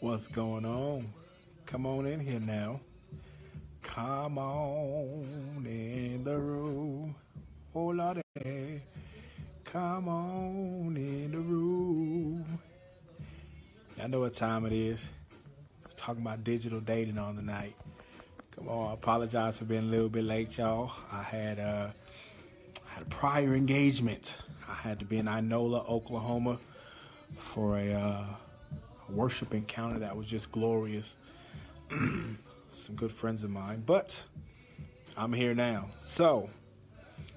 What's going on? Come on in here now. Come on in the room. Oh, Lordy. Come on in the room. I know what time it is. We're talking about digital dating on the night. Come on, I apologize for being a little bit late, y'all. I had a prior engagement. I had to be in Inola, Oklahoma for a worship encounter that was just glorious. Some good friends of mine, but I'm here now. So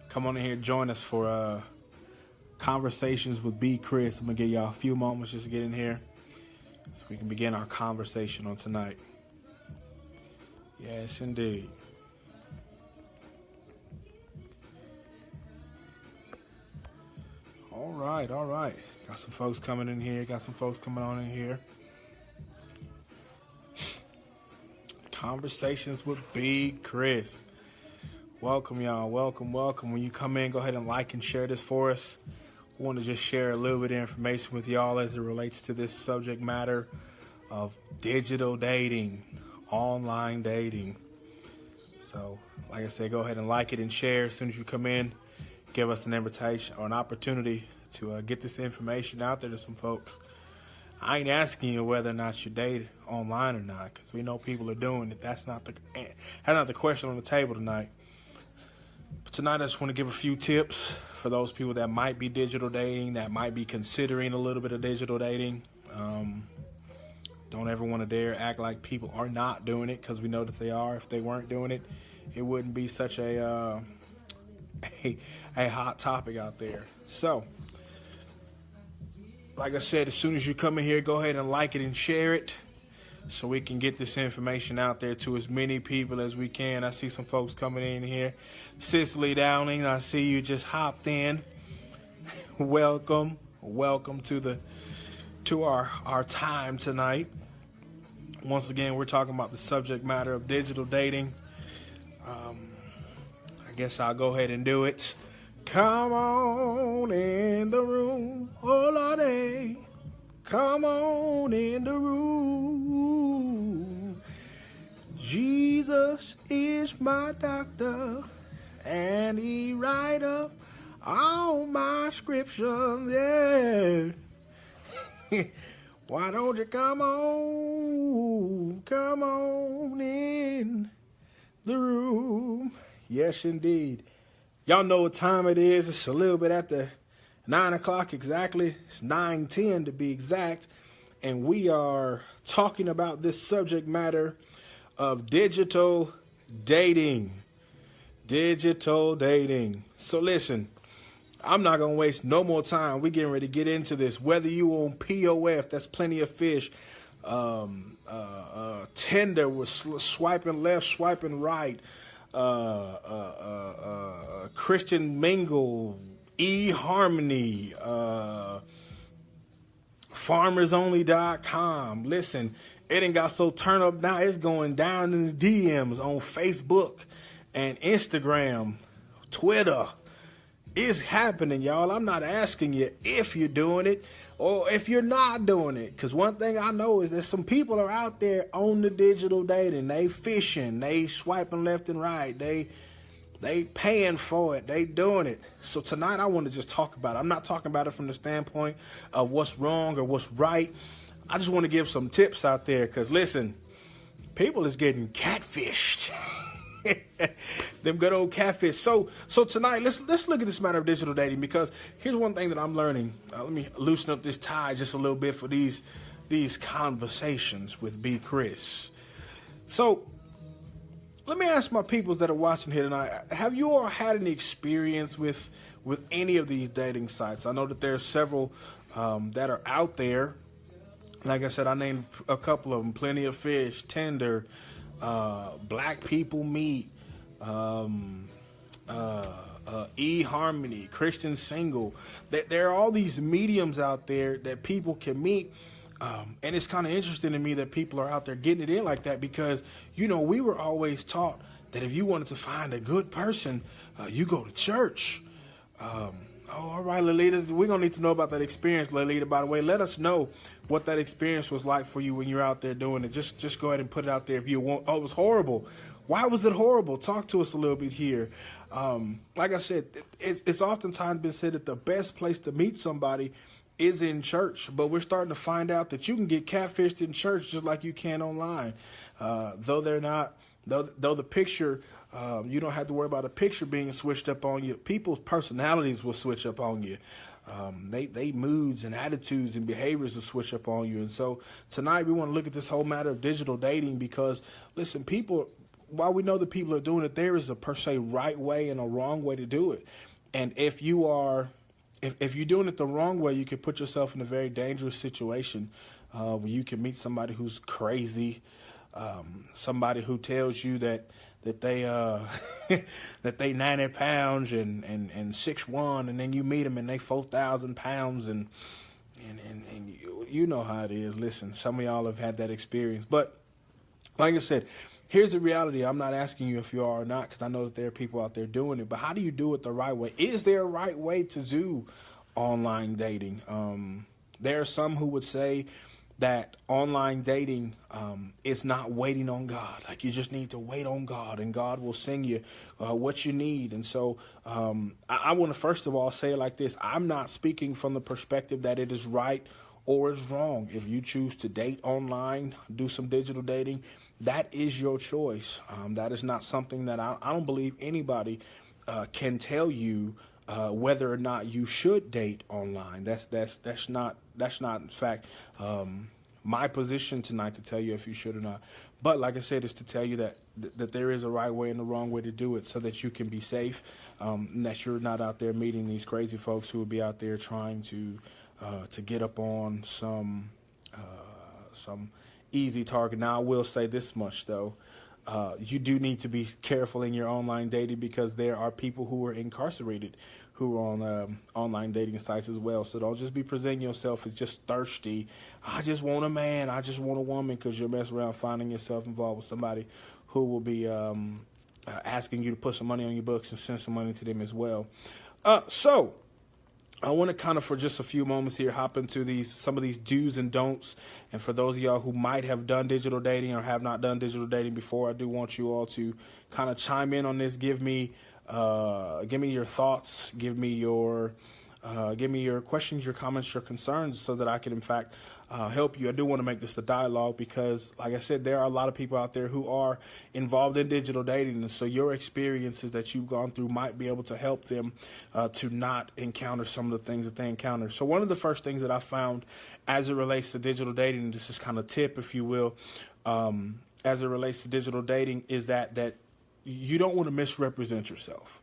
come on in here, join us for Conversations with B. Chris. I'm gonna give y'all a few moments just to get in here so we can begin our conversation on tonight. Yes, indeed. All right. Got some folks coming in here. Got some folks coming on in here. Conversations with B. Chris. Welcome, y'all. Welcome. When you come in, go ahead and like and share this for us. We want to just share a little bit of information with y'all as it relates to this subject matter of digital dating, online dating. So, like I said, go ahead and like it and share as soon as you come in. Give us an invitation or an opportunity to get this information out there to some folks. I ain't asking you whether or not you date online or not, because we know people are doing it. That's not the question on the table tonight. But tonight I just want to give a few tips for those people that might be digital dating, that might be considering a little bit of digital dating. Don't ever want to dare act like people are not doing it, because we know that they are. If they weren't doing it, it wouldn't be such a hot topic out there. So, like I said, as soon as you come in here, go ahead and like it and share it so we can get this information out there to as many people as we can. I see some folks coming in here. Cicely Downing, I see you just hopped in. Welcome to our time tonight. Once again, we're talking about the subject matter of digital dating. I guess I'll go ahead and do it. Come on in the room, oh Lordy. Come on in the room. Jesus is my doctor, and he write up all my scriptures, yeah. Why don't you come on in the room. Yes, indeed. Y'all know what time it is. It's a little bit after 9 o'clock exactly. It's 9:10 to be exact. And we are talking about this subject matter of digital dating. Digital dating. So listen, I'm not going to waste no more time. We're getting ready to get into this. Whether you on POF, that's Plenty of Fish, Tinder with swiping left, swiping right, Christian Mingle, eHarmony, FarmersOnly.com. Listen, it ain't got so turned up now. It's going down in the DMs on Facebook and Instagram, Twitter. It's happening, y'all. I'm not asking you if you're doing it or if you're not doing it. Because one thing I know is that some people are out there on the digital dating. They fishing. They swiping left and right. They paying for it. They doing it. So tonight I want to just talk about it. I'm not talking about it from the standpoint of what's wrong or what's right. I just want to give some tips out there. Because listen, people is getting catfished. Them good old catfish. So tonight, let's look at this matter of digital dating, because here's one thing that I'm learning. Let me loosen up this tie just a little bit for these conversations with B. Chris. So let me ask my peoples that are watching here tonight: have you all had any experience with any of these dating sites? I know that there are several that are out there. Like I said, I named a couple of them: Plenty of Fish, Tinder, Black People Meet, eHarmony, Christian Single. There are all these mediums out there that people can meet. And it's kind of interesting to me that people are out there getting it in like that, because, you know, we were always taught that if you wanted to find a good person, you go to church. All right, Lolita, we're going to need to know about that experience, Lolita. By the way, let us know what that experience was like for you when you're out there doing it. Just go ahead and put it out there if you want. Oh, it was horrible. Why was it horrible? Talk to us a little bit here. Like I said, it's oftentimes been said that the best place to meet somebody is in church, but we're starting to find out that you can get catfished in church just like you can online. Though the picture, you don't have to worry about a picture being switched up on you. People's personalities will switch up on you. They moods and attitudes and behaviors will switch up on you. And so tonight we want to look at this whole matter of digital dating because, listen, people, while we know that people are doing it, there is a per se right way and a wrong way to do it. And if you're doing it the wrong way, you can put yourself in a very dangerous situation where you can meet somebody who's crazy, somebody who tells you that they that they 90 pounds and 6'1", and then you meet them and they 4,000 pounds and you know how it is. Listen, some of y'all have had that experience, but like I said, here's the reality. I'm not asking you if you are or not, because I know that there are people out there doing it, but how do you do it the right way? Is there a right way to do online dating? There are some who would say that online dating is not waiting on God. Like, you just need to wait on God and God will send you what you need. And so I want to first of all say it like this. I'm not speaking from the perspective that it is right or is wrong. If you choose to date online, do some digital dating, that is your choice. That is not something that I don't believe anybody can tell you whether or not you should date online. That's not in fact my position tonight to tell you if you should or not. But like I said, is to tell you that there is a right way and a wrong way to do it so that you can be safe, and that you're not out there meeting these crazy folks who will be out there trying to get up on some easy target. Now, I will say this much, though. You do need to be careful in your online dating because there are people who are incarcerated who are on online dating sites as well. So don't just be presenting yourself as just thirsty. I just want a man. I just want a woman, because you'll mess around finding yourself involved with somebody who will be asking you to put some money on your books and send some money to them as well. So I want to kind of, for just a few moments here, hop into some of these do's and don'ts. And for those of y'all who might have done digital dating or have not done digital dating before, I do want you all to kind of chime in on this. Give me your thoughts. Give me your questions, your comments, your concerns, so that I can, in fact, help you. I do want to make this a dialogue because, like I said, there are a lot of people out there who are involved in digital dating. And so your experiences that you've gone through might be able to help them to not encounter some of the things that they encounter. So one of the first things that I found as it relates to digital dating, this is kind of tip, if you will, as it relates to digital dating, is that you don't want to misrepresent yourself.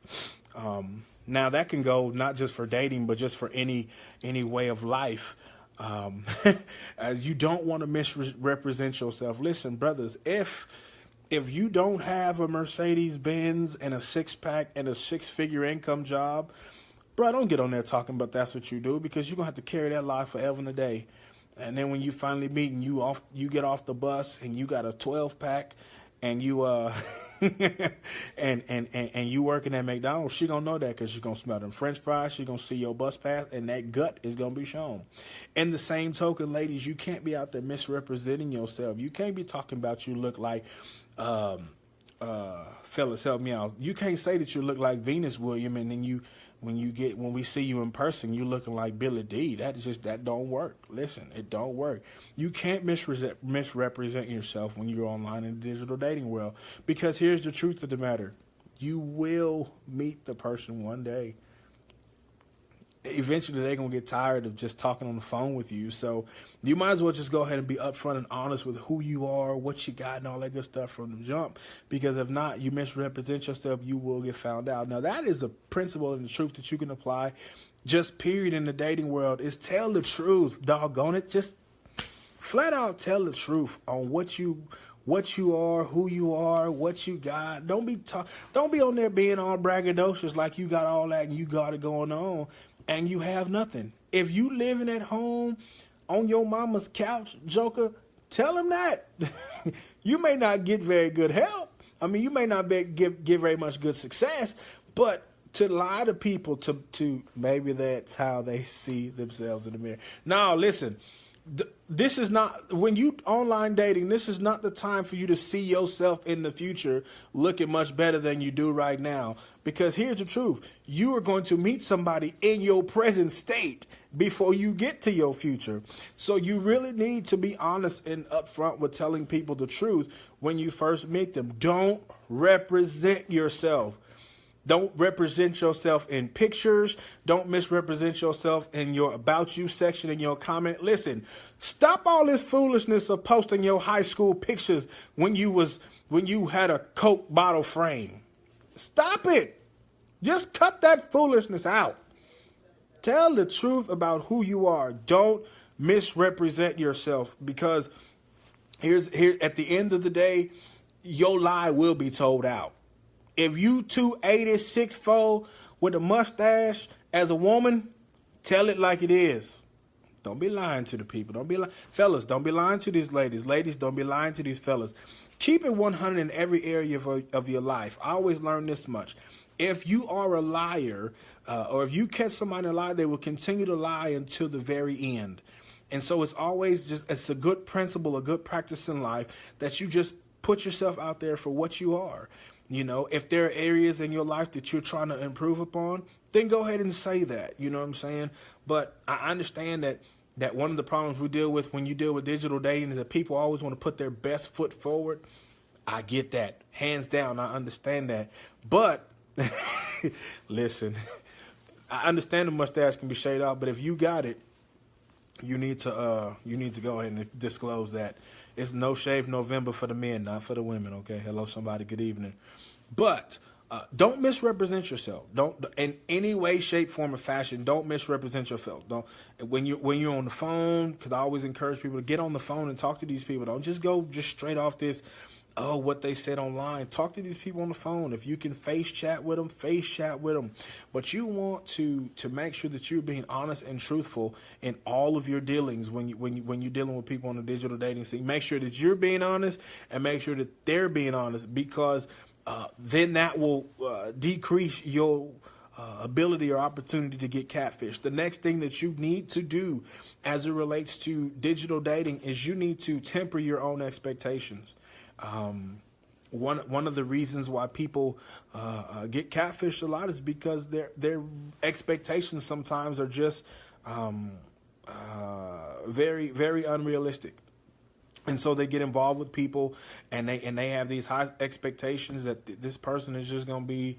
Now, that can go not just for dating, but just for any way of life. You don't want to misrepresent yourself. Listen, brothers, if you don't have a Mercedes-Benz and a six-pack and a six-figure income job, bro, don't get on there talking about that's what you do, because you're going to have to carry that lie forever and a day. And then when you finally meet and you get off the bus and you got a 12-pack and you and you working at McDonald's, she gonna know that because she's gonna smell them French fries. She gonna see your bus pass, and that gut is gonna be shown. In the same token, ladies, you can't be out there misrepresenting yourself. You can't be talking about you look like, fellas, help me out. You can't say that you look like Venus Williams, and then when we see you in person, you looking like Billy D. That don't work. Listen, it don't work. You can't misrepresent yourself when you're online in the digital dating world, because here's the truth of the matter. You will meet the person one day. Eventually, they're going to get tired of just talking on the phone with you. So you might as well just go ahead and be upfront and honest with who you are, what you got, and all that good stuff from the jump. Because if not, you misrepresent yourself, you will get found out. Now, that is a principle and the truth that you can apply just period in the dating world, is tell the truth, doggone it. Just flat out tell the truth on what you are, who you are, what you got. Don't be on there being all braggadocious like you got all that and you got it going on, and you have nothing. If you living at home on your mama's couch, Joker, tell him that. You may not get very good help. I mean, you may not give very much good success, but to lie to people, to maybe that's how they see themselves in the mirror. Now, listen, This is not, when you online dating, this is not the time for you to see yourself in the future looking much better than you do right now. Because here's the truth. You are going to meet somebody in your present state before you get to your future. So you really need to be honest and upfront with telling people the truth when you first meet them. Don't represent yourself. Don't represent yourself in pictures. Don't misrepresent yourself in your about you section in your comment. Listen, stop all this foolishness of posting your high school pictures when you had a Coke bottle frame. Stop it. Just cut that foolishness out. Tell the truth about who you are. Don't misrepresent yourself, because here at the end of the day, your lie will be told out. If you 280, 6'4" with a mustache as a woman, tell it like it is. Don't be lying to the people. Don't be lying. Fellas, don't be lying to these ladies. Ladies, don't be lying to these fellas. Keep it 100 in every area of your life. I always learn this much. If you are a liar, or if you catch somebody in a lie, they will continue to lie until the very end. And so it's a good principle, a good practice in life that you just put yourself out there for what you are. You know, if there are areas in your life that you're trying to improve upon, then go ahead and say that. You know what I'm saying? But I understand that one of the problems we deal with when you deal with digital dating is that people always want to put their best foot forward. I get that. Hands down, I understand that. But, listen, I understand the mustache can be shaved out, but if you got it, you need to go ahead and disclose that. It's no shave November for the men, not for the women. Okay, hello, somebody. Good evening. But don't misrepresent yourself. Don't, in any way, shape, form, or fashion. Don't misrepresent yourself. Don't when you're on the phone. Because I always encourage people to get on the phone and talk to these people. Don't just go straight off this. Oh, what they said online. Talk to these people on the phone. If you can face chat with them, face chat with them. But you want to make sure that you're being honest and truthful in all of your dealings when you're dealing with people on the digital dating scene. Make sure that you're being honest and make sure that they're being honest, because then that will decrease your ability or opportunity to get catfished. The next thing that you need to do as it relates to digital dating is you need to temper your own expectations. One of the reasons why people get catfished a lot is because their expectations sometimes are just very, very unrealistic. And so they get involved with people and they have these high expectations that this person is just going to be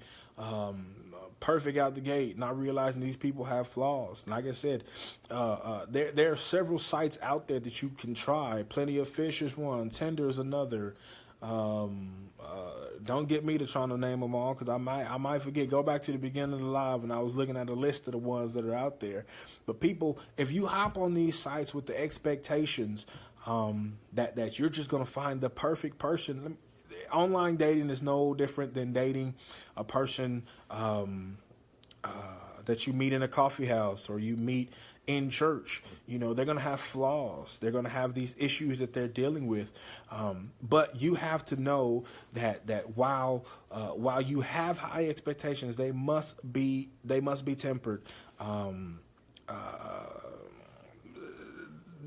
perfect out the gate, not realizing these people have flaws. Like I said, there are several sites out there that you can try. Plenty of Fish is one, Tinder is another. Don't get me to trying to name them all, because I might forget. Go back to the beginning of the live and I was looking at a list of the ones that are out there. But people, if you hop on these sites with the expectations that you're just going to find the perfect person, online dating is no different than dating a person that you meet in a coffee house or you meet in church. You know, they're going to have flaws. They're going to have these issues that they're dealing with. But you have to know that while you have high expectations, they must be tempered.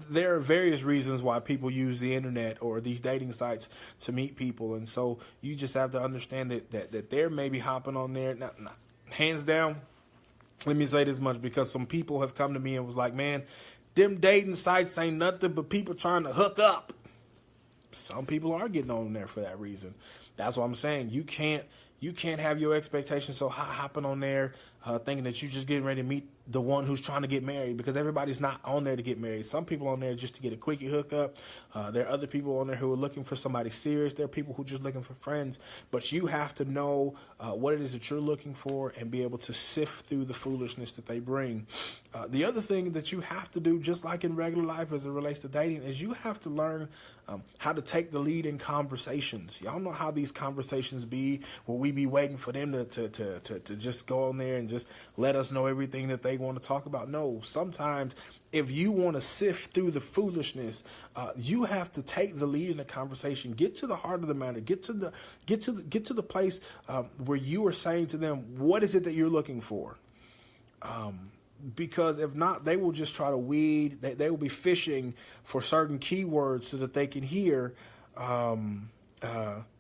There are various reasons why people use the internet or these dating sites to meet people. And so you just have to understand that they're maybe hopping on there. Now, hands down, let me say this much, because some people have come to me and was like, man, them dating sites ain't nothing but people trying to hook up. Some people are getting on there for that reason. That's what I'm saying. You can't have your expectations so high, hopping on there thinking that you're just getting ready to meet the one who's trying to get married, because everybody's not on there to get married. Some people on there just to get a quickie hookup. There are other people on there who are looking for somebody serious. There are people who are just looking for friends. But you have to know what it is that you're looking for and be able to sift through the foolishness that they bring. The other thing that you have to do, just like in regular life as it relates to dating, is you have to learn how to take the lead in conversations. Y'all know how these conversations be, where we be waiting for them to just go on there and just let us know everything that they want to talk about. No, sometimes if you want to sift through the foolishness, you have to take the lead in the conversation. Get to the heart of the matter. Get to the place where you are saying to them, what is it that you're looking for? because if not, they will just try to weed. They will be fishing for certain keywords so that they can hear.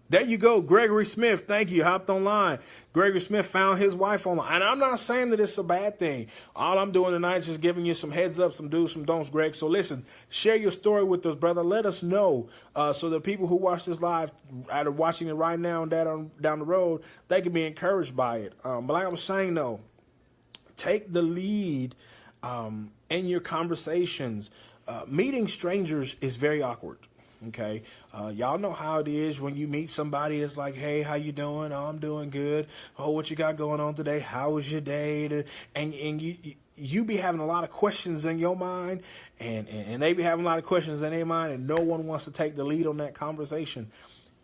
There you go, Gregory Smith. Thank you. Hopped online. Gregory Smith found his wife online. And I'm not saying that it's a bad thing. All I'm doing tonight is just giving you some heads up, some do's, some don'ts, Greg. So listen, share your story with us, brother. Let us know so the people who watch this live, either watching it right now and down the road, they can be encouraged by it. But like I was saying, though, take the lead in your conversations. Meeting strangers is very awkward. Okay. Y'all know how it is when you meet somebody. It's like, hey, how you doing? Oh, I'm doing good. Oh, what you got going on today? How was your day? And you be having a lot of questions in your mind, and they be having a lot of questions in their mind, and no one wants to take the lead on that conversation.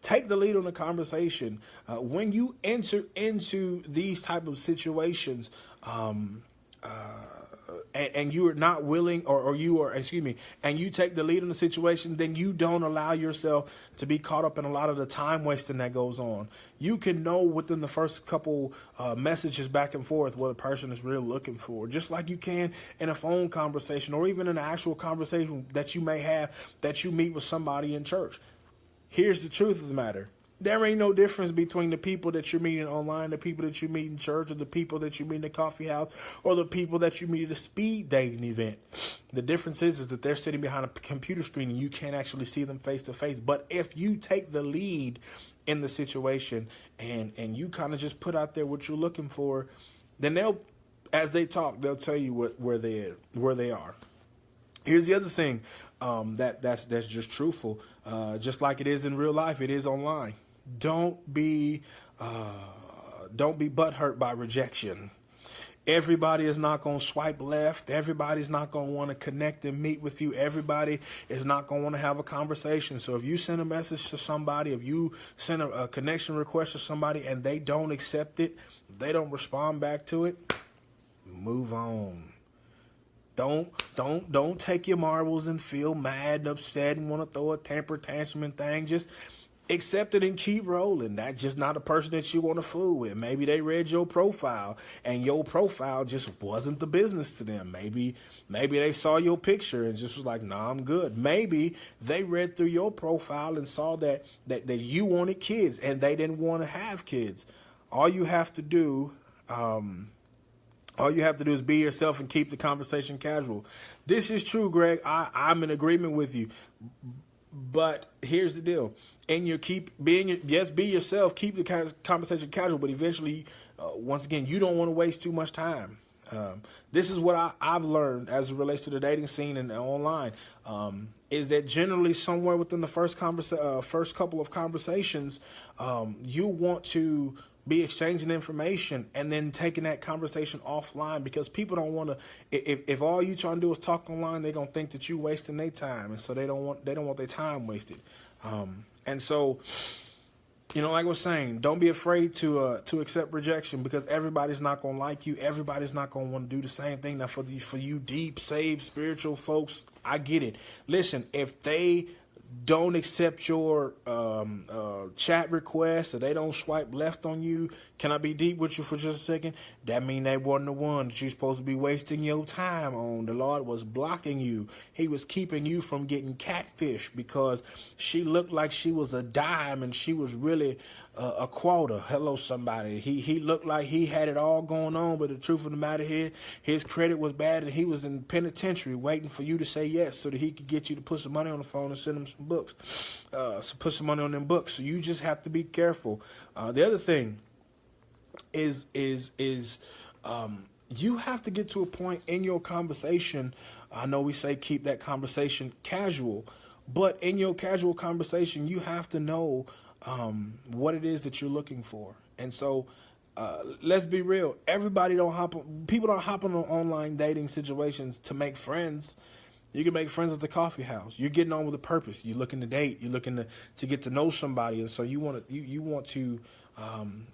Take the lead on the conversation. When you enter into these type of situations, and you are not willing, or you are, and you take the lead in the situation, then you don't allow yourself to be caught up in a lot of the time wasting that goes on. You can know within the first couple messages back and forth what a person is really looking for, just like you can in a phone conversation or even in an actual conversation that you may have that you meet with somebody in church. Here's the truth of the matter. There ain't no difference between the people that you're meeting online, the people that you meet in church, or the people that you meet in the coffee house, or the people that you meet at a speed dating event. The difference is that they're sitting behind a computer screen and you can't actually see them face to face. But if you take the lead in the situation and you kind of just put out there what you're looking for, then as they talk, they'll tell you where they are. Here's the other thing that's just truthful, just like it is in real life, it is online. Don't be butthurt by rejection. Everybody is not going to swipe left. Everybody's not going to want to connect and meet with you. Everybody is not going to want to have a conversation. So if you send a message to somebody, if you send a connection request to somebody and they don't accept it, they don't respond back to it, move on. Don't take your marbles and feel mad and upset and want to throw a temper tantrum and thing. Just accept it and keep rolling. That's just not a person that you want to fool with. Maybe they read your profile and your profile just wasn't the business to them. Maybe they saw your picture and just was like, nah, I'm good. Maybe they read through your profile and saw that you wanted kids and they didn't want to have kids. All you have to do is be yourself and keep the conversation casual. This is true, Greg. I'm in agreement with you. But here's the deal. And be yourself, keep the conversation casual, but eventually, once again, you don't want to waste too much time. This is what I've learned as it relates to the dating scene and online, is that generally somewhere within the first couple of conversations, you want to be exchanging information and then taking that conversation offline, because people don't want to. If all you trying to do is talk online, they're gonna think that you wasting their time, and so they don't want their time wasted. And so, like I was saying, don't be afraid to accept rejection, because everybody's not gonna like you. Everybody's not gonna want to do the same thing. Now, for you deep, saved, spiritual folks, I get it. Listen, if they don't accept your chat request, or they don't swipe left on you, can I be deep with you for just a second? That mean they wasn't the one that you're supposed to be wasting your time on. The Lord was blocking you. He was keeping you from getting catfish because she looked like she was a dime and she was really a quarter. Hello, somebody. He looked like he had it all going on, but the truth of the matter here, his credit was bad and he was in penitentiary waiting for you to say yes so that he could get you to put some money on the phone and send him some books. So put some money on them books. So you just have to be careful. The other thing is you have to get to a point in your conversation. I know we say keep that conversation casual, but in your casual conversation, you have to know what it is that you're looking for. And so let's be real. People don't hop on online dating situations to make friends. You can make friends at the coffee house. You're getting on with a purpose. You're looking to date. You're looking to get to know somebody. And so you want to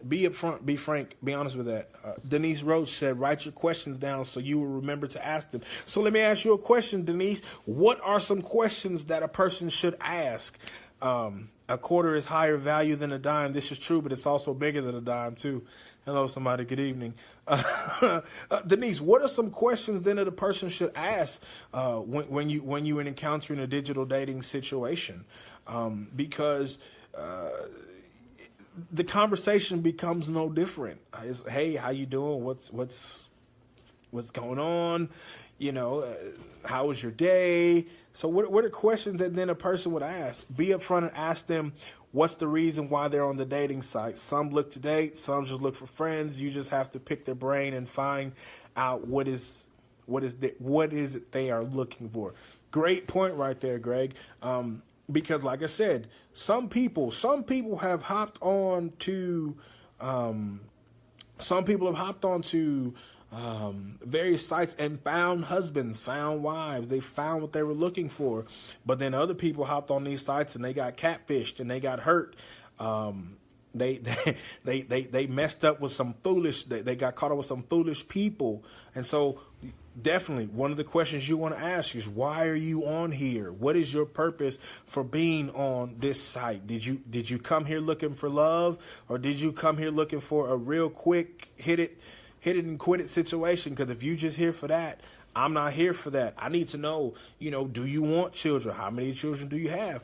be upfront, be frank, be honest with that. Denise Roach said, write your questions down so you will remember to ask them. So let me ask you a question, Denise. What are some questions that a person should ask? A quarter is higher value than a dime. This is true, but it's also bigger than a dime too. Hello, somebody. Good evening. Denise, what are some questions then that a person should ask when you encountering a digital dating situation? Because the conversation becomes no different. It's, hey, how you doing? What's going on? How was your day? So what are questions that then a person would ask? Be upfront and ask them what's the reason why they're on the dating site. Some look to date, some just look for friends. You just have to pick their brain and find out what is it they are looking for. Great point right there, Greg. Because like I said, some people have hopped on to various sites and found husbands, found wives. They found what they were looking for. But then other people hopped on these sites and they got catfished and they got hurt. They messed up with some foolish. They got caught up with some foolish people. And so definitely one of the questions you want to ask is, why are you on here? What is your purpose for being on this site? Did you come here looking for love, or did you come here looking for a real quick hit it and quit it situation? Because if you just here for that, I'm not here for that. I need to know, do you want children? How many children do you have?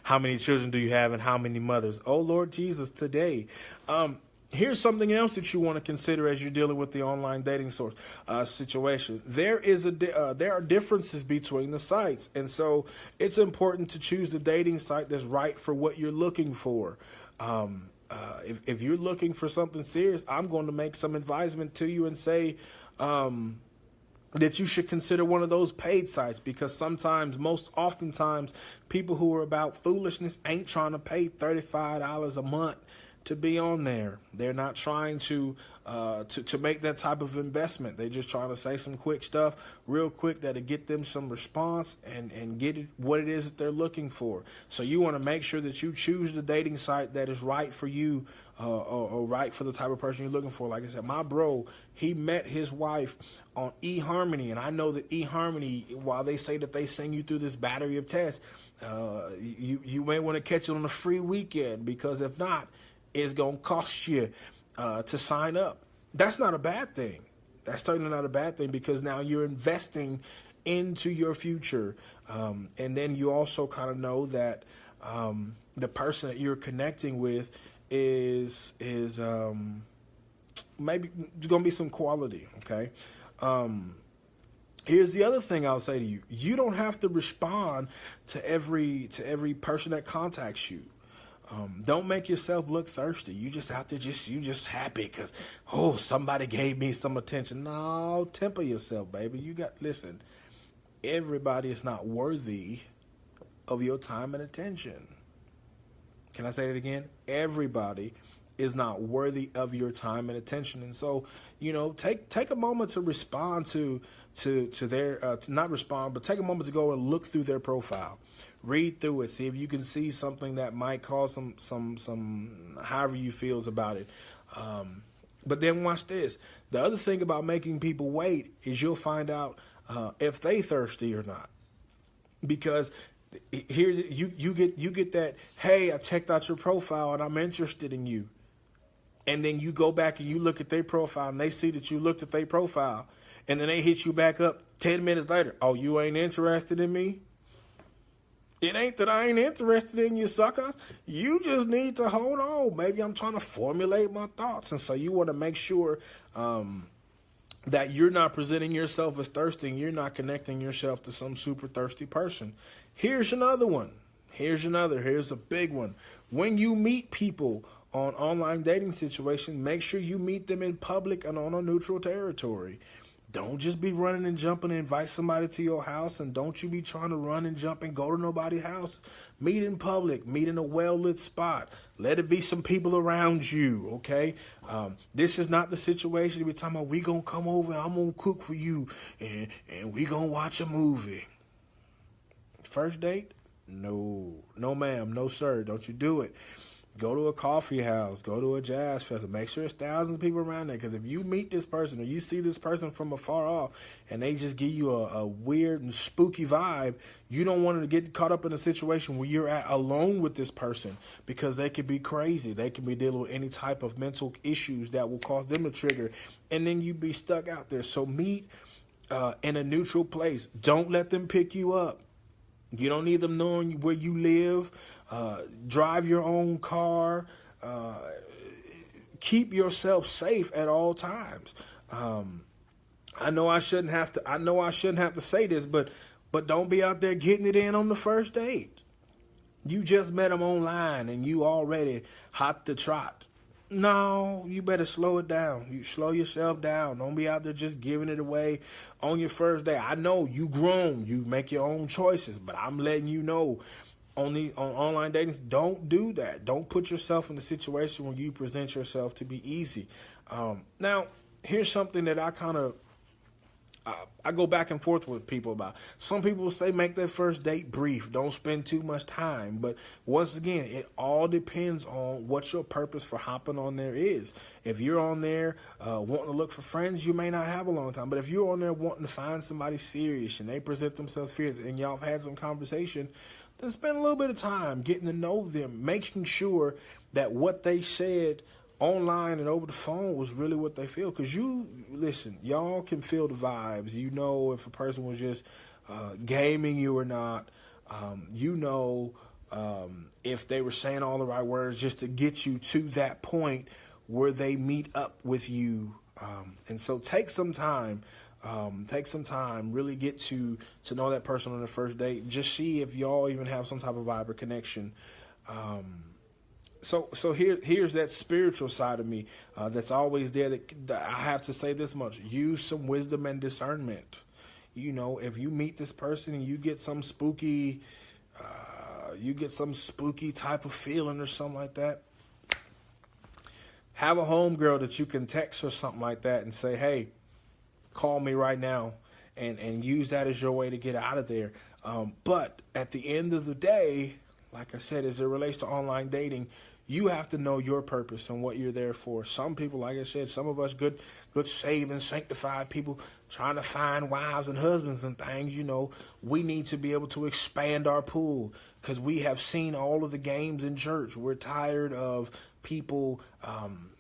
How many children do you have, and how many mothers? Oh, Lord Jesus, today. Here's something else that you want to consider as you're dealing with the online dating situation. There are differences between the sites, and so it's important to choose the dating site that's right for what you're looking for. If you're looking for something serious, I'm going to make some advisement to you and say that you should consider one of those paid sites, because most oftentimes, people who are about foolishness ain't trying to pay $35 a month to be on there. They're not trying to make that type of investment. They're just trying to say some quick stuff real quick that'll get them some response and get it what it is that they're looking for. So you want to make sure that you choose the dating site that is right for you, or right for the type of person you're looking for. Like I said, my bro, he met his wife on eHarmony, and I know that eHarmony, while they say that they send you through this battery of tests, you may want to catch it on a free weekend, because if not, it's going to cost you to sign up. That's not a bad thing. That's certainly not a bad thing, because now you're investing into your future. And then you also kind of know that the person that you're connecting with is maybe there's going to be some quality, okay? Here's the other thing I'll say to you. You don't have to respond to every person that contacts you. Don't make yourself look thirsty. You just out there, you just happy because, somebody gave me some attention. No, temper yourself, baby. Listen, everybody is not worthy of your time and attention. Can I say that again? Everybody is not worthy of your time and attention. And so, take a moment to respond to their, not respond, but take a moment to go and look through their profile. Read through it. See if you can see something that might cause some however you feels about it. But then watch this. The other thing about making people wait is you'll find out if they thirsty or not. Because here you get that, hey, I checked out your profile and I'm interested in you. And then you go back and you look at their profile and they see that you looked at their profile, and then they hit you back up 10 minutes later. Oh, you ain't interested in me? It ain't that I ain't interested in you, sucker. You just need to hold on. Maybe I'm trying to formulate my thoughts. And so you want to make sure that you're not presenting yourself as thirsty, and you're not connecting yourself to some super thirsty person. Here's another one. Here's a big one. When you meet people on online dating situations, make sure you meet them in public and on a neutral territory. Don't just be running and jumping and invite somebody to your house, and don't you be trying to run and jump and go to nobody's house. Meet in public. Meet in a well-lit spot. Let it be some people around you, okay? This is not the situation to be talking about, we going to come over and I'm going to cook for you and we going to watch a movie. First date? No, ma'am. No, sir. Don't you do it. Go to a coffee house, go to a jazz festival. Make sure there's thousands of people around there. Because if you meet this person or you see this person from afar off and they just give you a weird and spooky vibe, you don't want to get caught up in a situation where you're alone with this person, because they could be crazy. They could be dealing with any type of mental issues that will cause them to trigger. And then you be stuck out there. So meet in a neutral place. Don't let them pick you up. You don't need them knowing where you live. Drive your own car. Keep yourself safe at all times. I know I shouldn't have to say this, but don't be out there getting it in on the first date. You just met them online and you already hot to trot. No, you better slow it down. You slow yourself down. Don't be out there just giving it away on your first day. I know you grown. You make your own choices, but I'm letting you know on online dating, don't do that. Don't put yourself in a situation where you present yourself to be easy. Now, here's something that I go back and forth with people about. Some people say make that first date brief. Don't spend too much time. But once again, it all depends on what your purpose for hopping on there is. If you're on there wanting to look for friends, you may not have a long time. But if you're on there wanting to find somebody serious and they present themselves serious and y'all have had some conversation, then spend a little bit of time getting to know them, making sure that what they said online and over the phone was really what they feel. Because y'all can feel the vibes. You know if a person was just gaming you or not. If they were saying all the right words just to get you to that point where they meet up with you. And so take some time. Really get to know that person on the first date. Just see if y'all even have some type of vibe or connection. So here's that spiritual side of me that's always there. That I have to say this much: use some wisdom and discernment. You know, if you meet this person and you get some spooky type of feeling or something like that, have a homegirl that you can text or something like that and say, hey, call me right now, and use that as your way to get out of there. But at the end of the day, like I said, as it relates to online dating, you have to know your purpose and what you're there for. Some people, like I said, some of us good saved and sanctified people trying to find wives and husbands and things, we need to be able to expand our pool because we have seen all of the games in church. We're tired of people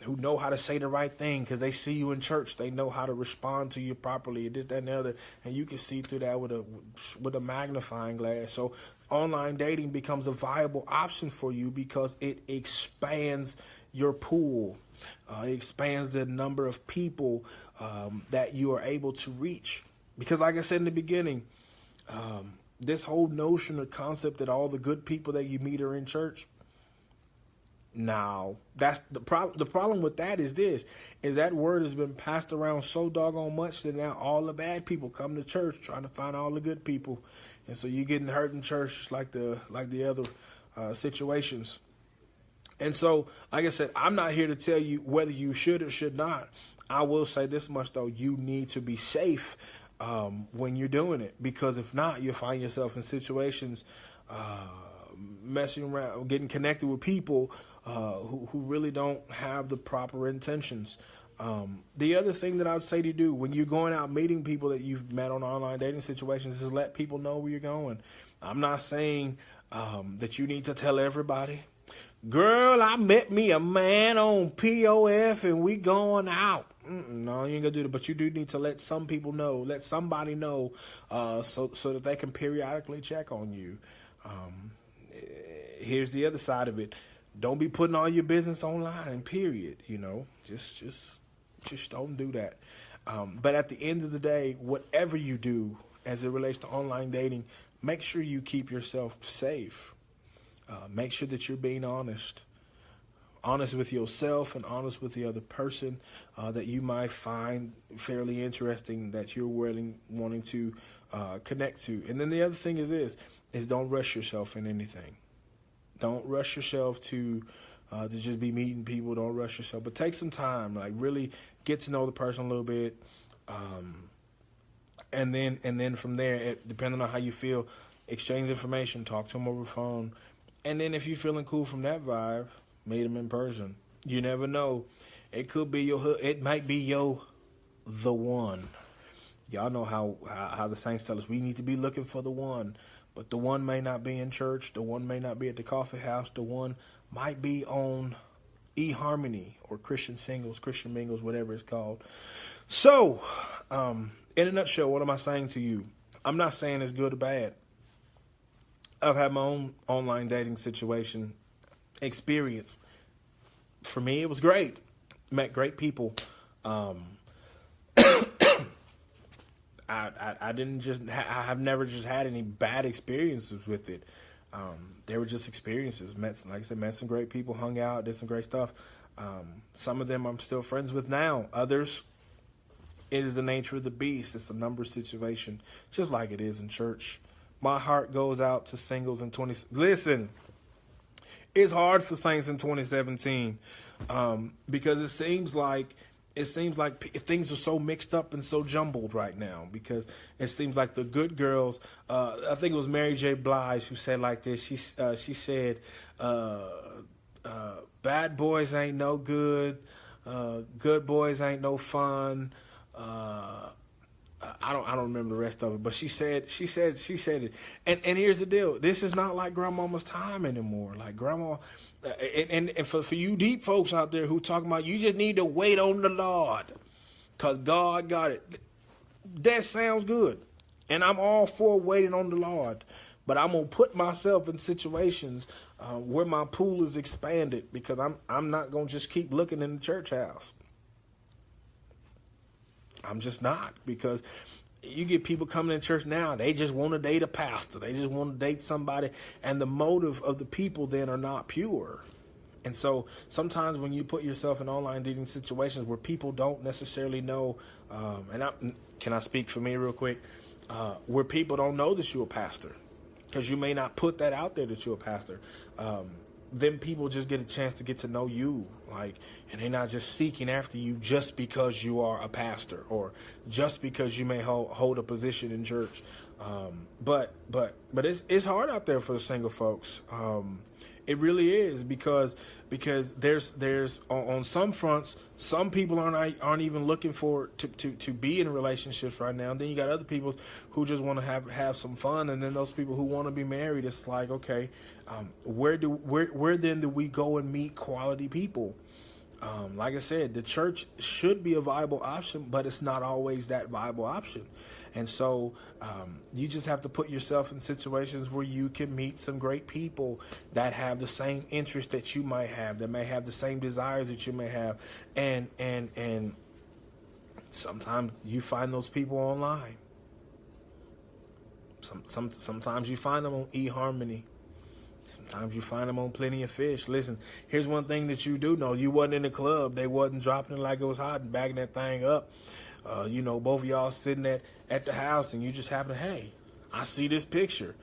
who know how to say the right thing because they see you in church. They know how to respond to you properly, this, that, and the other, and you can see through that with a magnifying glass. So online dating becomes a viable option for you because it expands your pool. It expands the number of people that you are able to reach. Because like I said in the beginning, this whole notion or concept that all the good people that you meet are in church, now, that's the problem. The problem with that is that word has been passed around so doggone much that now all the bad people come to church trying to find all the good people, and so you're getting hurt in church just like the other situations. And so, like I said, I'm not here to tell you whether you should or should not. I will say this much though: you need to be safe when you're doing it, because if not, you'll find yourself in situations messing around, getting connected with people who really don't have the proper intentions. The other thing that I'd say to do when you're going out meeting people that you've met on online dating situations is let people know where you're going. I'm not saying that you need to tell everybody, girl, I met me a man on POF and we going out. No, you ain't gonna do that. But you do need to let some people know, let somebody know, so that they can periodically check on you. Here's the other side of it. Don't be putting all your business online, period. Just don't do that. But at the end of the day, whatever you do as it relates to online dating, make sure you keep yourself safe. Make sure that you're being honest with yourself and honest with the other person that you might find fairly interesting, that you're wanting to connect to. And then the other thing is don't rush yourself in anything. Don't rush yourself to just be meeting people. Don't rush yourself, but take some time. Like really get to know the person a little bit, and then from there, depending on how you feel, exchange information, talk to them over the phone, and then if you're feeling cool from that vibe, Meet them in person. You never know. It could be it might be the one. Y'all know how the saints tell us we need to be looking for the one. But the one may not be in church. The one may not be at the coffee house. The one might be on eHarmony or Christian Singles, Christian Mingles, whatever it's called. So, in a nutshell, what am I saying to you? I'm not saying it's good or bad. I've had my own online dating situation experience. For me, it was great. Met great people. I didn't just I have never just had any bad experiences with it. They were just experiences. Met some great people, hung out, did some great stuff. Some of them I'm still friends with now. Others, it is the nature of the beast. It's a number situation, just like it is in church. My heart goes out to singles in 20. Listen, it's hard for saints in 2017 because it seems like things are so mixed up and so jumbled right now, because it seems like the good girls, I think it was Mary J. Blige who said like this. She said, bad boys ain't no good. Good boys ain't no fun. I don't remember the rest of it, but she said it. And here's the deal. This is not like grandmama's time anymore. Like grandma, and for you deep folks out there who talking about you just need to wait on the Lord, cause God got it. That sounds good, and I'm all for waiting on the Lord, but I'm gonna put myself in situations where my pool is expanded, because I'm not gonna just keep looking in the church house. I'm just not, because you get people coming in church now, they just want to date a pastor. They just want to date somebody, and the motive of the people then are not pure. And so sometimes when you put yourself in online dating situations where people don't necessarily know, can I speak for me real quick? Where people don't know that you're a pastor, because you may not put that out there that you're a pastor. Then people just get a chance to get to know you, and they're not just seeking after you just because you are a pastor or just because you may hold a position in church. But it's hard out there for the single folks. It really is, because there's on some fronts, some people aren't even looking to be in relationships right now. And then you got other people who just want to have some fun, and then those people who want to be married. It's like, okay, where then do we go and meet quality people? Like I said, the church should be a viable option, but it's not always that viable option. And so you just have to put yourself in situations where you can meet some great people that have the same interests that you might have, that may have the same desires that you may have. And sometimes you find those people online. Sometimes you find them on eHarmony. Sometimes you find them on Plenty of Fish. Listen, here's one thing that you do know. You wasn't in the club. They wasn't dropping it like it was hot and bagging that thing up. Both of y'all sitting at the house, and you just happen to, hey, I see this picture.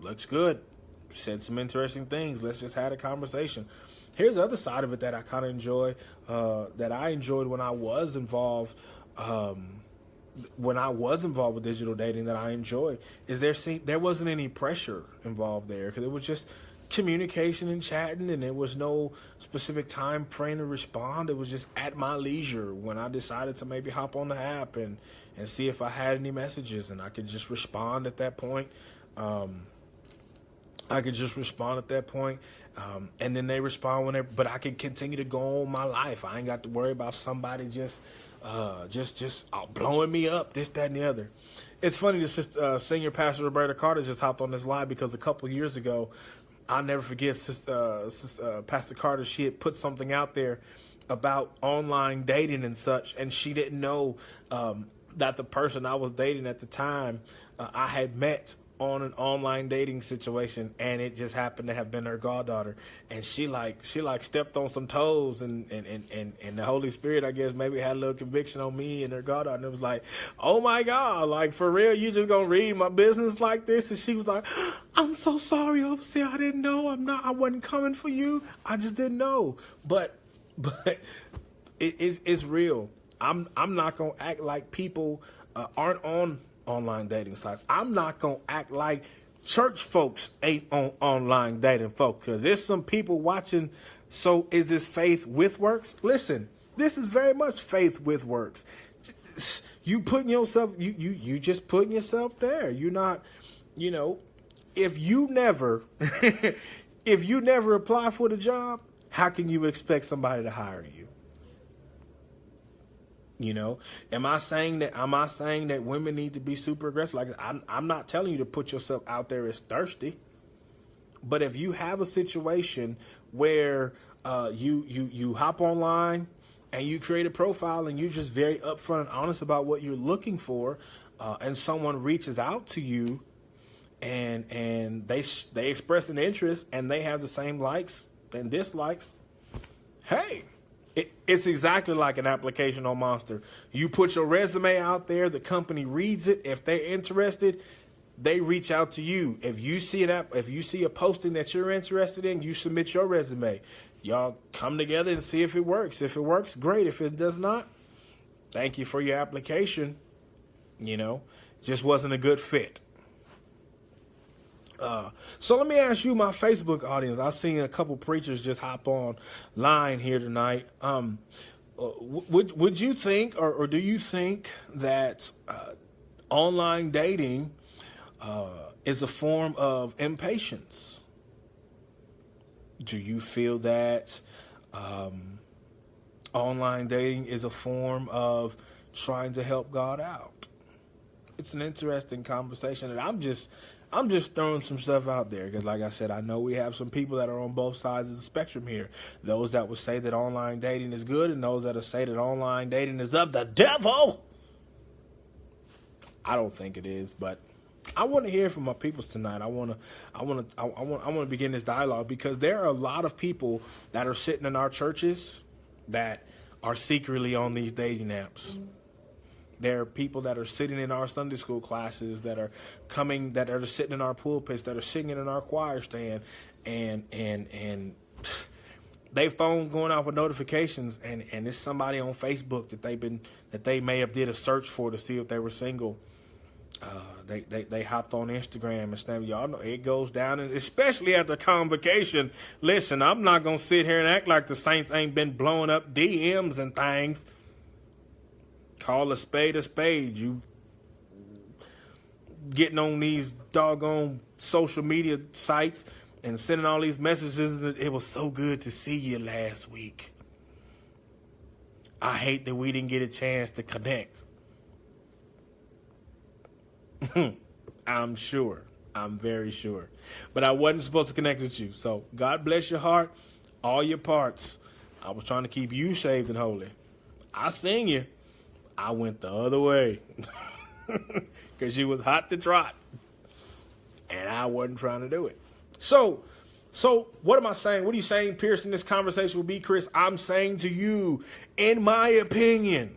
Looks good. Said some interesting things. Let's just have a conversation. Here's the other side of it that I kind of enjoy, that I enjoyed when I was involved. When I was involved with digital dating, that I enjoyed is there wasn't any pressure involved there, because it was just communication and chatting, and there was no specific time frame to respond. It was just at my leisure when I decided to maybe hop on the app and see if I had any messages, and I could just respond at that point. And then they respond whenever, but I can continue to go on my life. I ain't got to worry about somebody just blowing me up, this, that, and the other. It's funny, this senior pastor Roberta Carter just hopped on this live, because a couple years ago, I'll never forget, Pastor Carter, she had put something out there about online dating and such, and she didn't know that the person I was dating at the time, I had met on an online dating situation, and it just happened to have been her goddaughter, and she stepped on some toes, and the Holy Spirit, I guess, maybe had a little conviction on me and her goddaughter, and it was like, oh my God, like, for real, you just gonna read my business like this? And she was like, I'm so sorry, overseer, I didn't know, I wasn't coming for you, I just didn't know. But it's real. I'm not gonna act like people aren't on online dating sites. I'm not going to act like church folks ain't on online dating, folks, because there's some people watching. So is this faith with works? Listen, this is very much faith with works. You putting yourself, you just putting yourself there. You're not, if you never, if you never apply for the job, how can you expect somebody to hire you? Am I saying that women need to be super aggressive? Like, I'm not telling you to put yourself out there as thirsty. But if you have a situation where you hop online and you create a profile and you're just very upfront and honest about what you're looking for, and someone reaches out to you and they express an interest and they have the same likes and dislikes, hey, it's exactly like an application on Monster. You put your resume out there, the company reads it. If they're interested, they reach out to you. If you see a posting that you're interested in, you submit your resume. Y'all come together and see if it works. If it works, great. If it does not, thank you for your application. Just wasn't a good fit. So let me ask you, my Facebook audience. I've seen a couple preachers just hop on line here tonight. Would you think, or do you think that online dating is a form of impatience? Do you feel that online dating is a form of trying to help God out? It's an interesting conversation, and I'm just throwing some stuff out there because, like I said, I know we have some people that are on both sides of the spectrum here. Those that would say that online dating is good, and those that would say that online dating is of the devil. I don't think it is, but I want to hear from my peoples tonight. I want to begin this dialogue because there are a lot of people that are sitting in our churches that are secretly on these dating apps. There are people that are sitting in our Sunday school classes that are sitting in our pulpits, that are singing in our choir stand, and they phones going off with notifications, and it's somebody on Facebook that they may have did a search for to see if they were single. They hopped on Instagram and Snap. Y'all know it goes down, and especially after convocation. Listen, I'm not gonna sit here and act like the Saints ain't been blowing up DMs and things. Call a spade a spade. You getting on these doggone social media sites and sending all these messages. It was so good to see you last week. I hate that we didn't get a chance to connect. I'm sure. I'm very sure. But I wasn't supposed to connect with you. So God bless your heart, all your parts. I was trying to keep you saved and holy. I seen you. I went the other way because you was hot to trot, and I wasn't trying to do it. So what am I saying? What are you saying, Pierce, in this conversation with me, Chris? I'm saying to you, in my opinion,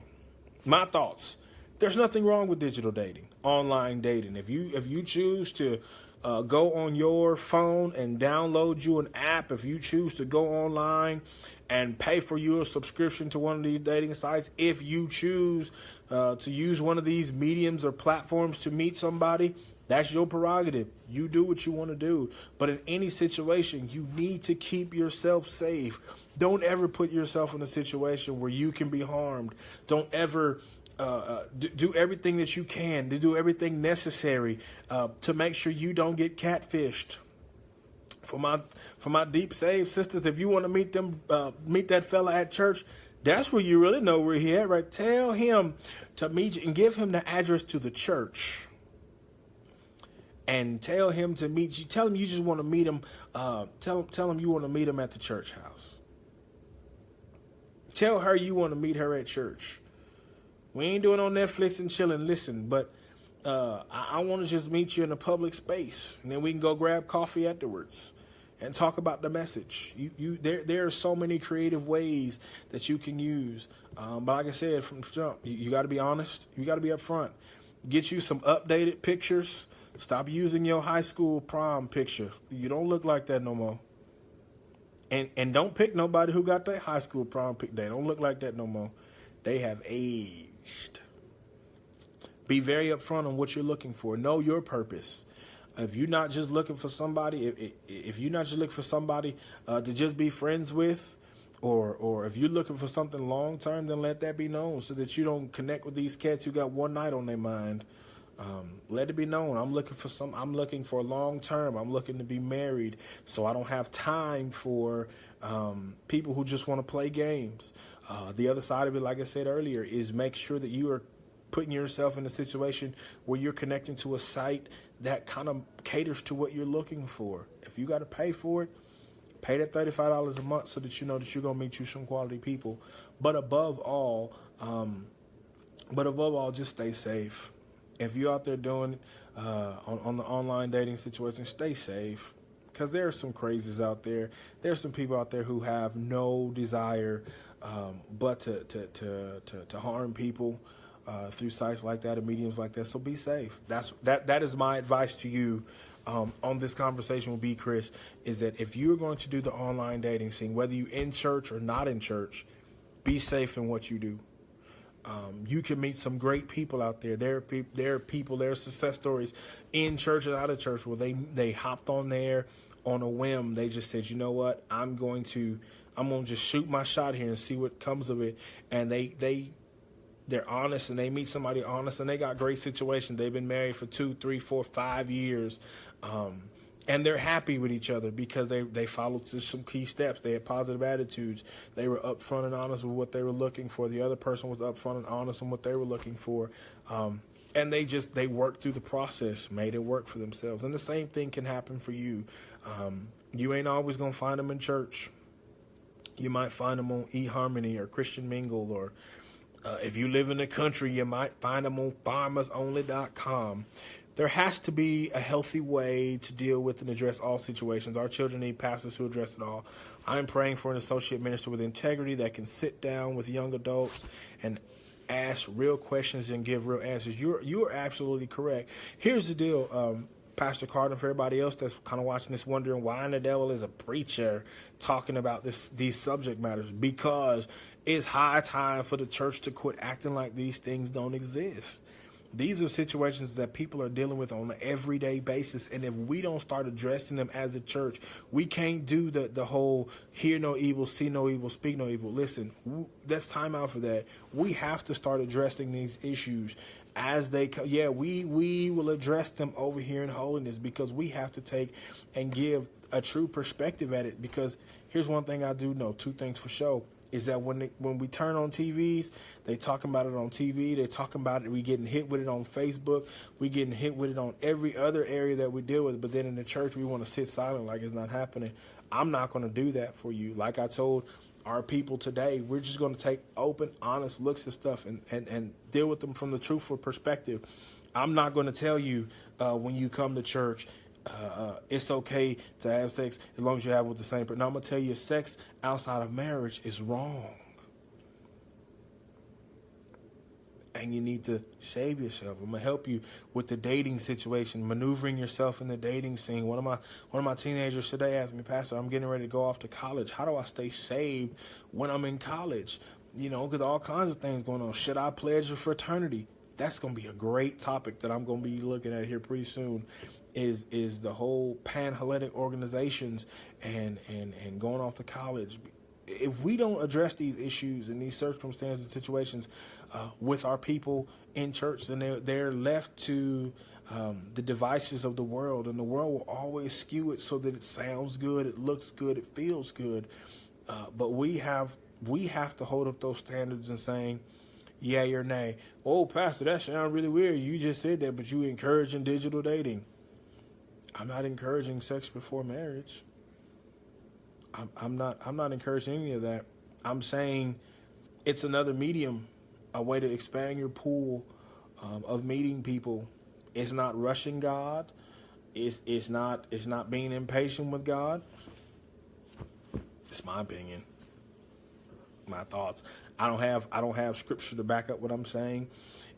my thoughts, there's nothing wrong with digital dating, online dating. If you choose to go on your phone and download you an app, if you choose to go online and pay for your subscription to one of these dating sites, if you choose to use one of these mediums or platforms to meet somebody, that's your prerogative. You do what you want to do. But in any situation, you need to keep yourself safe. Don't ever put yourself in a situation where you can be harmed. Don't ever do everything that you can, to do everything necessary to make sure you don't get catfished. For my deep saved sisters, if you want to meet that fella at church, that's where you really know where he at, right? Tell him to meet you and give him the address to the church. And tell him to meet you. Tell him you just want to meet him. Tell him you want to meet him at the church house. Tell her you want to meet her at church. We ain't doing on Netflix and chilling. Listen, but I want to just meet you in a public space, and then we can go grab coffee afterwards and talk about the message. There are so many creative ways that you can use. But like I said, from the jump, you got to be honest. You got to be upfront. Get you some updated pictures. Stop using your high school prom picture. You don't look like that no more. And don't pick nobody who got their high school prom pic. They don't look like that no more. They have aged. Be very upfront on what you're looking for. Know your purpose. If you're not just looking for somebody, if you're not just looking for somebody to just be friends with, or if you're looking for something long term, then let that be known so that you don't connect with these cats who got one night on their mind. Let it be known. I'm looking for long term. I'm looking to be married, so I don't have time for people who just want to play games. The other side of it, like I said earlier, is make sure that you are putting yourself in a situation where you're connecting to a site that kind of caters to what you're looking for. If you got to pay for it, pay that $35 a month so that you know that you're going to meet you some quality people. But above all, just stay safe. If you're out there doing on the online dating situation, stay safe, because there are some crazies out there. There's some people out there who have no desire but to harm people through sites like that and mediums like that. So be safe. That is my advice to you on this conversation with B. Chris, is that if you're going to do the online dating scene, whether you're in church or not in church, be safe in what you do. You can meet some great people out there. There are success stories in church and out of church where they hopped on there on a whim. They just said, you know what, I'm going to just shoot my shot here and see what comes of it. And they're honest, and they meet somebody honest, and they got great situations. They've been married for 2, 3, 4, 5 years. And they're happy with each other because they followed some key steps. They had positive attitudes. They were upfront and honest with what they were looking for. The other person was upfront and honest on what they were looking for. And they worked through the process, made it work for themselves. And the same thing can happen for you. You ain't always going to find them in church. You might find them on eHarmony or Christian Mingle, or if you live in the country, you might find them on farmersonly.com. There has to be a healthy way to deal with and address all situations. Our children need pastors who address it all. I'm praying for an associate minister with integrity that can sit down with young adults and ask real questions and give real answers. You're absolutely correct. Here's the deal, Pastor Carter, for everybody else that's kind of watching this wondering why in the devil is a preacher talking about these subject matters. Because it's high time for the church to quit acting like these things don't exist. These are situations that people are dealing with on an everyday basis. And if we don't start addressing them as a church, we can't do the whole hear no evil, see no evil, speak no evil. Listen, that's time out for that. We have to start addressing these issues as they come. Yeah, we will address them over here in Holiness, because we have to take and give a true perspective at it. Because here's one thing I do know, 2 things for sure. Is that when we turn on TVs, they talking about it on TV. They talking about it. We getting hit with it on Facebook. We getting hit with it on every other area that we deal with. But then in the church, we want to sit silent like it's not happening. I'm not going to do that for you. Like I told our people today, we're just going to take open, honest looks at stuff and deal with them from the truthful perspective. I'm not going to tell you when you come to church, it's okay to have sex as long as you have with the same person. No, I'm going to tell you, sex outside of marriage is wrong. And you need to save yourself. I'm going to help you with the dating situation, maneuvering yourself in the dating scene. One of my teenagers today asked me, Pastor, I'm getting ready to go off to college. How do I stay saved when I'm in college? Because all kinds of things going on. Should I pledge a fraternity? That's going to be a great topic that I'm going to be looking at here pretty soon. Is the whole pan-Hellenic organizations and going off to college. If we don't address these issues and these circumstances and situations with our people in church, then they're left to the devices of the world, and the world will always skew it so that it sounds good, it looks good, it feels good. But we have to hold up those standards and saying, yay or nay. Oh, Pastor, that sounds really weird. You just said that, but you encouraging digital dating. I'm not encouraging sex before marriage. I'm not encouraging any of that. I'm saying it's another medium, a way to expand your pool of meeting people. It's not rushing God. It's not being impatient with God. It's my opinion, my thoughts. I don't have scripture to back up what I'm saying.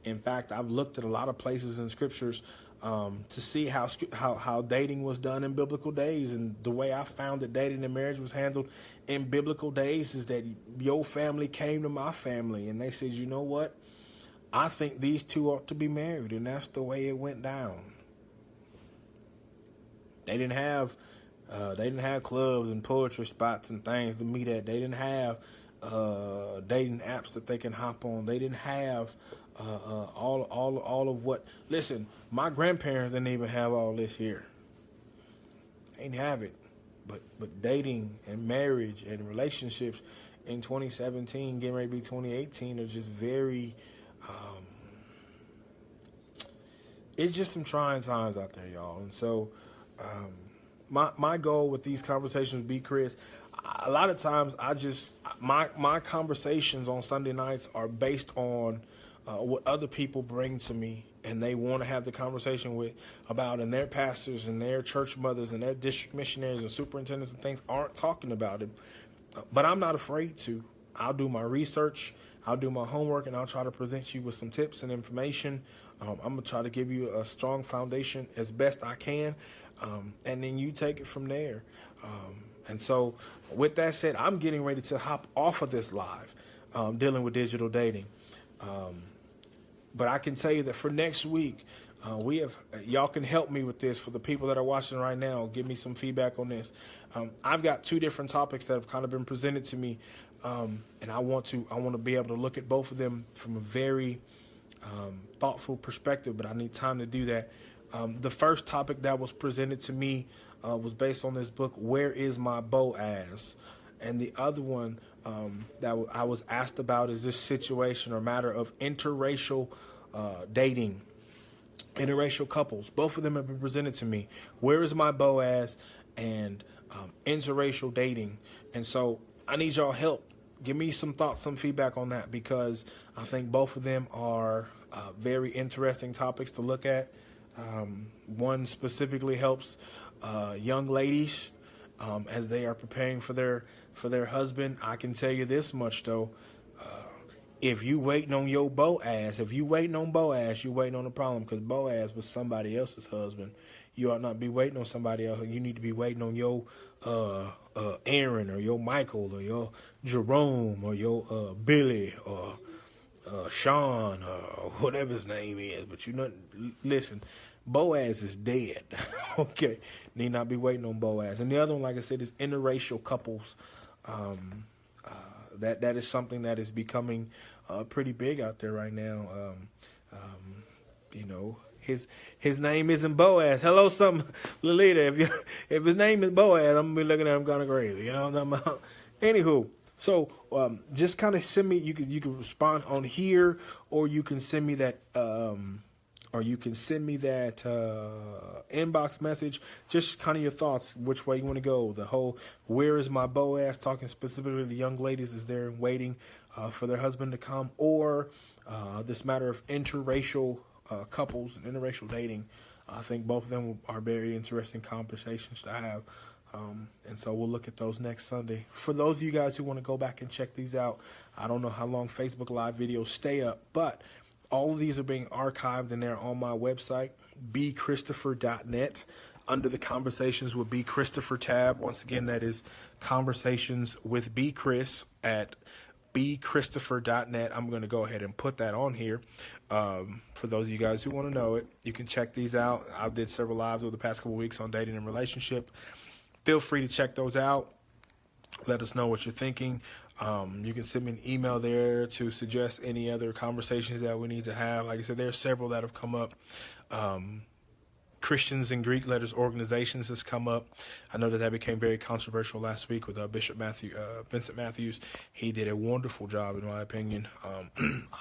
In fact, I've looked at a lot of places in scriptures to see how dating was done in biblical days. And the way I found that dating and marriage was handled in biblical days is that your family came to my family and they said, you know what? I think these two ought to be married. And that's the way it went down. They didn't have clubs and poetry spots and things to meet at. They didn't have dating apps that they can hop on. They didn't have all of what. Listen, my grandparents didn't even have all this here. They didn't have it. But dating and marriage and relationships in 2017, getting ready to be 2018, are just very. It's just some trying times out there, y'all. And so, my goal with these conversations, be Chris. A lot of times, my conversations on Sunday nights are based on what other people bring to me, and they want to have the conversation about, and their pastors and their church mothers and their district missionaries and superintendents and things aren't talking about it. But I'm not afraid to. I'll do my research, I'll do my homework, and I'll try to present you with some tips and information. I'm going to try to give you a strong foundation as best I can, and then you take it from there. And so with that said, I'm getting ready to hop off of this live, dealing with digital dating. But I can tell you that for next week, y'all can help me with this. For the people that are watching right now, give me some feedback on this. I've got 2 different topics that have kind of been presented to me, and I want to be able to look at both of them from a very thoughtful perspective. But I need time to do that. The first topic that was presented to me was based on this book, Where Is My Boaz? And the other one that I was asked about is this situation or matter of interracial dating, interracial couples. Both of them have been presented to me. Where is my Boaz? And interracial dating. And so I need y'all help. Give me some thoughts, some feedback on that, because I think both of them are very interesting topics to look at. One specifically helps young ladies as they are preparing for their husband. I can tell you this much though: if you waiting on your Boaz, you're waiting on a problem, because Boaz was somebody else's husband. You ought not be waiting on somebody else. You need to be waiting on your Aaron or your Michael or your Jerome or your Billy or Sean or whatever his name is. But listen, Boaz is dead. Okay, need not be waiting on Boaz. And the other one, like I said, is interracial couples. That is something that is becoming pretty big out there right now. His name isn't Boaz. Hello, Lolita. If his name is Boaz, I'm gonna be looking at him kind of crazy. You know what I'm talking about? Anywho, so just kind of send me. You can respond on here, or you can send me that. Inbox message. Just kind of your thoughts, which way you want to go. The whole Where Is My Boaz? Talking specifically to young ladies as they're waiting for their husband to come, or this matter of interracial couples and interracial dating. I think both of them are very interesting conversations to have. And so we'll look at those next Sunday. For those of you guys who want to go back and check these out, I don't know how long Facebook Live videos stay up, but all of these are being archived and they're on my website, bchristopher.net, under the Conversations with B. Christopher tab. Once again, that is Conversations with B. Chris at bchristopher.net. I'm going to go ahead and put that on here. For those of you guys who want to know it, you can check these out. I did several lives over the past couple of weeks on dating and relationship. Feel free to check those out. Let us know what you're thinking. You can send me an email there to suggest any other conversations that we need to have. Like I said, there are several that have come up. Christians in Greek letters organizations has come up. I know that became very controversial last week with Bishop Vincent Matthews. He did a wonderful job, in my opinion.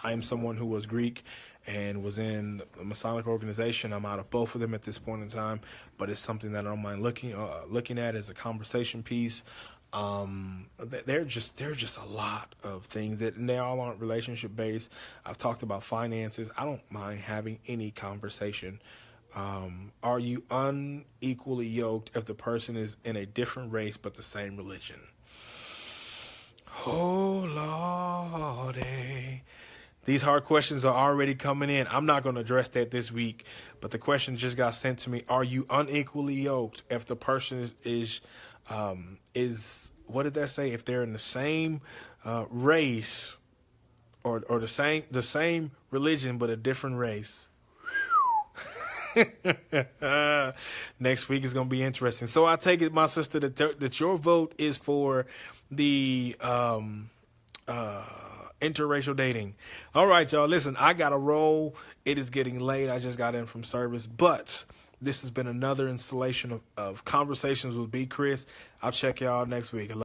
I am someone who was Greek and was in the Masonic organization. I'm out of both of them at this point in time, but it's something that I don't mind looking at as a conversation piece. There are just a lot of things and they all aren't relationship based. I've talked about finances. I don't mind having any conversation. Are you unequally yoked if the person is in a different race but the same religion? Oh, Lordy. These hard questions are already coming in. I'm not going to address that this week, but the question just got sent to me. Are you unequally yoked if the person is what did that say? If they're in the same race or the same religion but a different race? Next week is going to be interesting. So I take it, my sister, that your vote is for the interracial dating. All right, y'all. Listen, I got to roll. It is getting late. I just got in from service. But this has been another installation of Conversations with B. Chris. I'll check y'all next week.